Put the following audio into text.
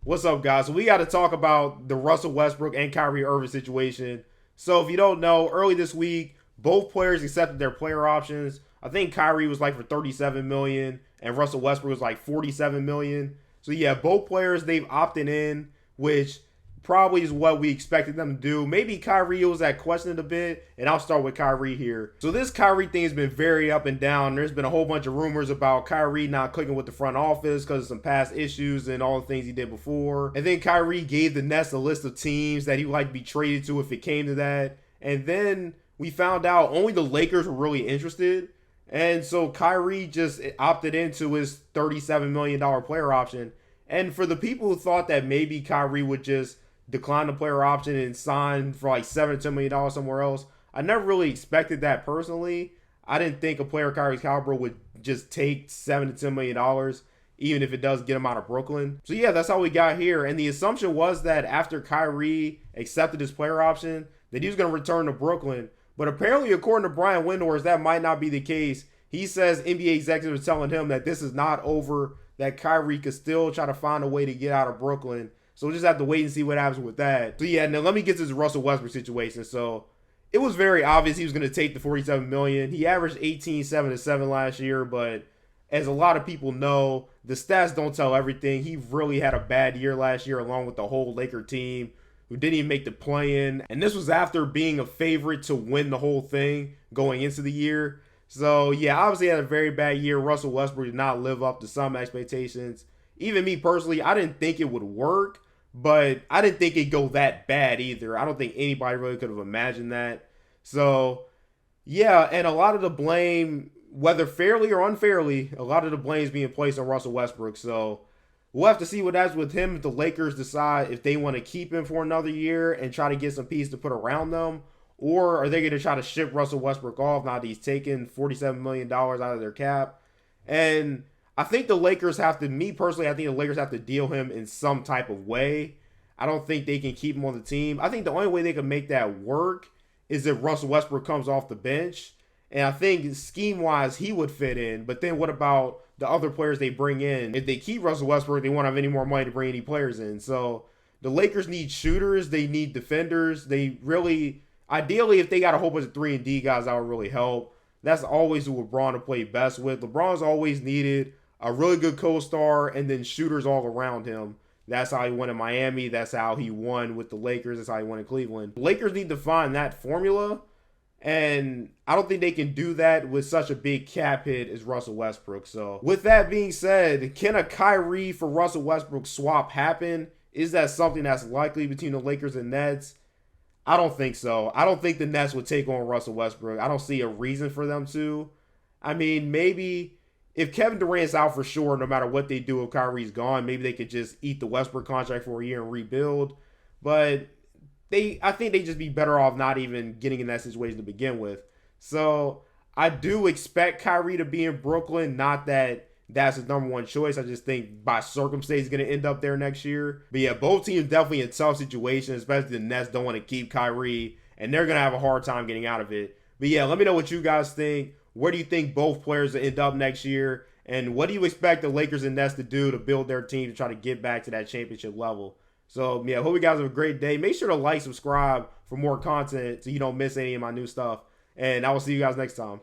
What's up, guys? So we got to talk about the Russell Westbrook and Kyrie Irving situation. So if you don't know, early this week, both players accepted their player options. I think Kyrie was like for 37 million and Russell Westbrook was like 47 million. So yeah, both players they've opted in, which probably is what we expected them to do. Maybe Kyrie was that questioned a bit, and I'll start with Kyrie here. So this Kyrie thing has been very up and down. There's been a whole bunch of rumors about Kyrie not clicking with the front office because of some past issues and all the things he did before. And then Kyrie gave the Nets a list of teams that he would like to be traded to if it came to that. And then we found out only the Lakers were really interested. And so Kyrie just opted into his $37 million player option. And for the people who thought that maybe Kyrie would just decline the player option and sign for like $7 to $10 million somewhere else, I never really expected that personally. I didn't think a player Kyrie's caliber would just take $7 to $10 million, even if it does get him out of Brooklyn. So yeah, that's how we got here. And the assumption was that after Kyrie accepted his player option, that he was going to return to Brooklyn. But apparently, according to Brian Windhorst, that might not be the case. He says NBA executives are telling him that this is not over, that Kyrie could still try to find a way to get out of Brooklyn. So we'll just have to wait and see what happens with that. So yeah, now let me get to this Russell Westbrook situation. So it was very obvious he was going to take the $47 million. He averaged 18, 7, and 7 last year, but as a lot of people know, the stats don't tell everything. He really had a bad year last year along with the whole Laker team who didn't even make the play-in. And this was after being a favorite to win the whole thing going into the year. So yeah, obviously had a very bad year. Russell Westbrook did not live up to some expectations. Even me personally, I didn't think it would work, but I didn't think it'd go that bad either. I don't think anybody really could have imagined that. So yeah, and a lot of the blame, whether fairly or unfairly, a lot of the blame is being placed on Russell Westbrook. So we'll have to see what happens with him if the Lakers decide if they want to keep him for another year and try to get some pieces to put around them. Or are they going to try to ship Russell Westbrook off now that he's taken $47 million out of their cap? And I think the Lakers have to, me personally, I think the Lakers have to deal him in some type of way. I don't think they can keep him on the team. I think the only way they can make that work is if Russell Westbrook comes off the bench. And I think scheme-wise, he would fit in. But then what about the other players they bring in? If they keep Russell Westbrook, they won't have any more money to bring any players in. So the Lakers need shooters. They need defenders. They really, ideally, if they got a whole bunch of 3-and-D guys, that would really help. That's always who LeBron to play best with. LeBron's always needed a really good co-star and then shooters all around him. That's how he won in Miami. That's how he won with the Lakers. That's how he won in Cleveland. The Lakers need to find that formula. And I don't think they can do that with such a big cap hit as Russell Westbrook. So with that being said, can a Kyrie for Russell Westbrook swap happen? Is that something that's likely between the Lakers and Nets? I don't think so. I don't think the Nets would take on Russell Westbrook. I don't see a reason for them to. I mean, maybe if Kevin Durant's out for sure, no matter what they do if Kyrie's gone, maybe they could just eat the Westbrook contract for a year and rebuild. But I think they'd just be better off not even getting in that situation to begin with. So I do expect Kyrie to be in Brooklyn. Not that that's his number one choice. I just think by circumstance he's going to end up there next year. But yeah, both teams definitely in tough situations, especially the Nets don't want to keep Kyrie, and they're going to have a hard time getting out of it. But yeah, let me know what you guys think. Where do you think both players will end up next year? And what do you expect the Lakers and Nets to do to build their team to try to get back to that championship level? So, yeah, hope you guys have a great day. Make sure to like, subscribe for more content so you don't miss any of my new stuff. And I will see you guys next time.